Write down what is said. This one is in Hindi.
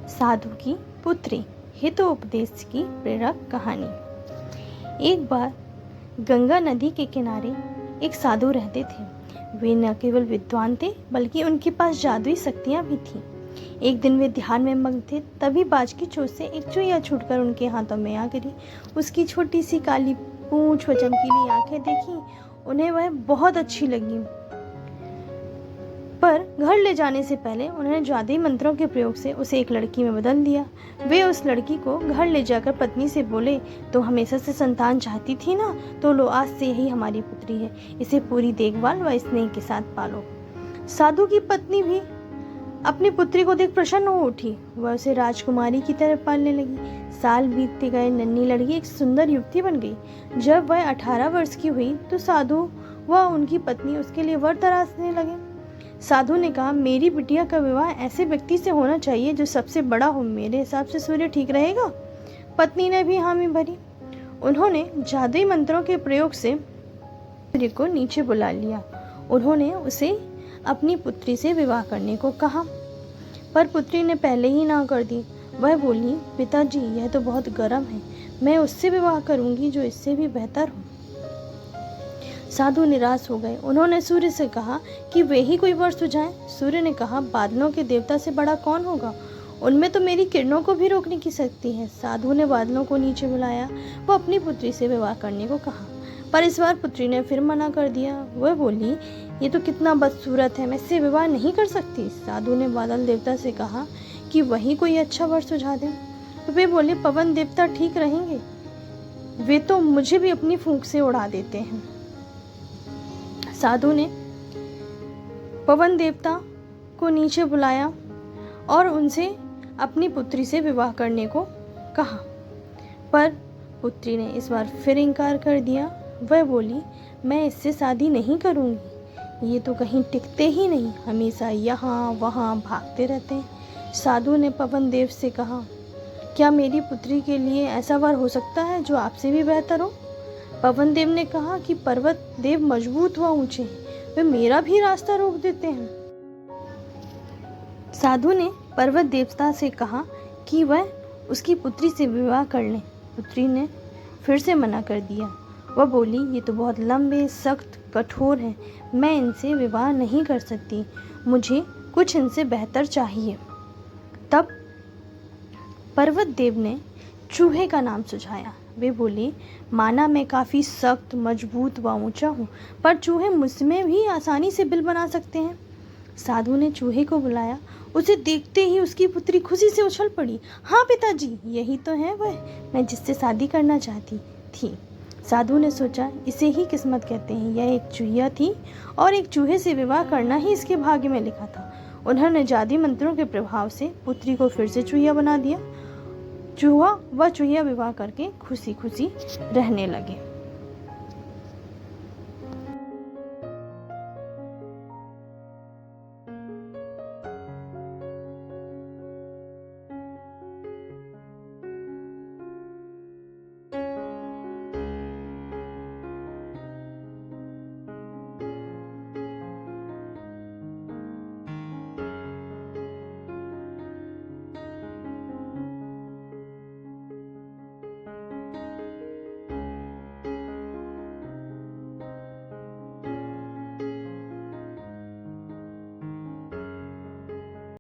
साधु की पुत्री हितोपदेश की प्रेरक कहानी। एक बार गंगा नदी के किनारे एक साधु रहते थे। वे न केवल विद्वान थे बल्कि उनके पास जादुई शक्तियां भी थीं। एक दिन वे ध्यान में मग्न थे, तभी बाज की चोंच से एक चुईया छूटकर उनके हाथों में आ गिरी। उसकी छोटी सी काली पूंछ व चमकीली आंखें देखी, उन्हें वह बहुत अच्छी लगी। पर घर ले जाने से पहले उन्होंने जादुई मंत्रों के प्रयोग से उसे एक लड़की में बदल दिया। वे उस लड़की को घर ले जाकर पत्नी से बोले, तो हमेशा से संतान चाहती थी ना, तो लो, आज से यही हमारी पुत्री है। इसे पूरी देखभाल व स्नेह के साथ पालो। साधु की पत्नी भी अपनी पुत्री को देख प्रसन्न हो उठी। वह उसे राजकुमारी की तरह पालने लगी। साल बीतते गए, नन्ही लड़की एक सुंदर युवती बन गई। जब वह 18 वर्ष की हुई तो साधु व उनकी पत्नी उसके लिए वर तराशने लगे। साधु ने कहा, मेरी बिटिया का विवाह ऐसे व्यक्ति से होना चाहिए जो सबसे बड़ा हो। मेरे हिसाब से सूर्य ठीक रहेगा। पत्नी ने भी हामी भरी। उन्होंने जादुई मंत्रों के प्रयोग से सूर्य को नीचे बुला लिया। उन्होंने उसे अपनी पुत्री से विवाह करने को कहा, पर पुत्री ने पहले ही ना कर दी। वह बोली, पिताजी, यह तो बहुत गर्म है। मैं उससे विवाह करूंगी जो इससे भी बेहतर हो। साधु निराश हो गए। उन्होंने सूर्य से कहा कि वे ही कोई वर सुझाएं। सूर्य ने कहा, बादलों के देवता से बड़ा कौन होगा? उनमें तो मेरी किरणों को भी रोकने की शक्ति है। साधु ने बादलों को नीचे बुलाया। वो अपनी पुत्री से विवाह करने को कहा, पर इस बार पुत्री ने फिर मना कर दिया। वह बोली, ये तो कितना बदसूरत है, मैं इससे विवाह नहीं कर सकती। साधु ने बादल देवता से कहा कि वही कोई अच्छा वर सुझा दें। तो वे बोले, पवन देवता ठीक रहेंगे, वे तो मुझे भी अपनी फूंक से उड़ा देते हैं। साधु ने पवन देवता को नीचे बुलाया और उनसे अपनी पुत्री से विवाह करने को कहा, पर पुत्री ने इस बार फिर इनकार कर दिया। वह बोली, मैं इससे शादी नहीं करूंगी, ये तो कहीं टिकते ही नहीं, हमेशा यहाँ वहाँ भागते रहते हैं। साधु ने पवन देव से कहा, क्या मेरी पुत्री के लिए ऐसा वर हो सकता है जो आपसे भी बेहतर हो? पवन देव ने कहा कि पर्वत देव मजबूत व ऊंचे हैं, वे मेरा भी रास्ता रोक देते हैं। साधु ने पर्वत देवता से कहा कि वह उसकी पुत्री से विवाह कर लें। पुत्री ने फिर से मना कर दिया। वह बोली, ये तो बहुत लंबे, सख्त, कठोर हैं, मैं इनसे विवाह नहीं कर सकती, मुझे कुछ इनसे बेहतर चाहिए। तब पर्वत देव ने चूहे का नाम सुझाया। वे बोले, माना मैं काफ़ी सख्त, मजबूत व ऊंचा हूँ, पर चूहे मुझमें भी आसानी से बिल बना सकते हैं। साधु ने चूहे को बुलाया। उसे देखते ही उसकी पुत्री खुशी से उछल पड़ी। हाँ पिताजी, यही तो है वह, मैं जिससे शादी करना चाहती थी। साधु ने सोचा, इसे ही किस्मत कहते हैं। यह एक चूहिया थी और एक चूहे से विवाह करना ही इसके भाग्य में लिखा था। उन्होंने जादुई मंत्रों के प्रभाव से पुत्री को फिर से चूहिया बना दिया। चूहा व चूहिया विवाह करके खुशी खुशी रहने लगे।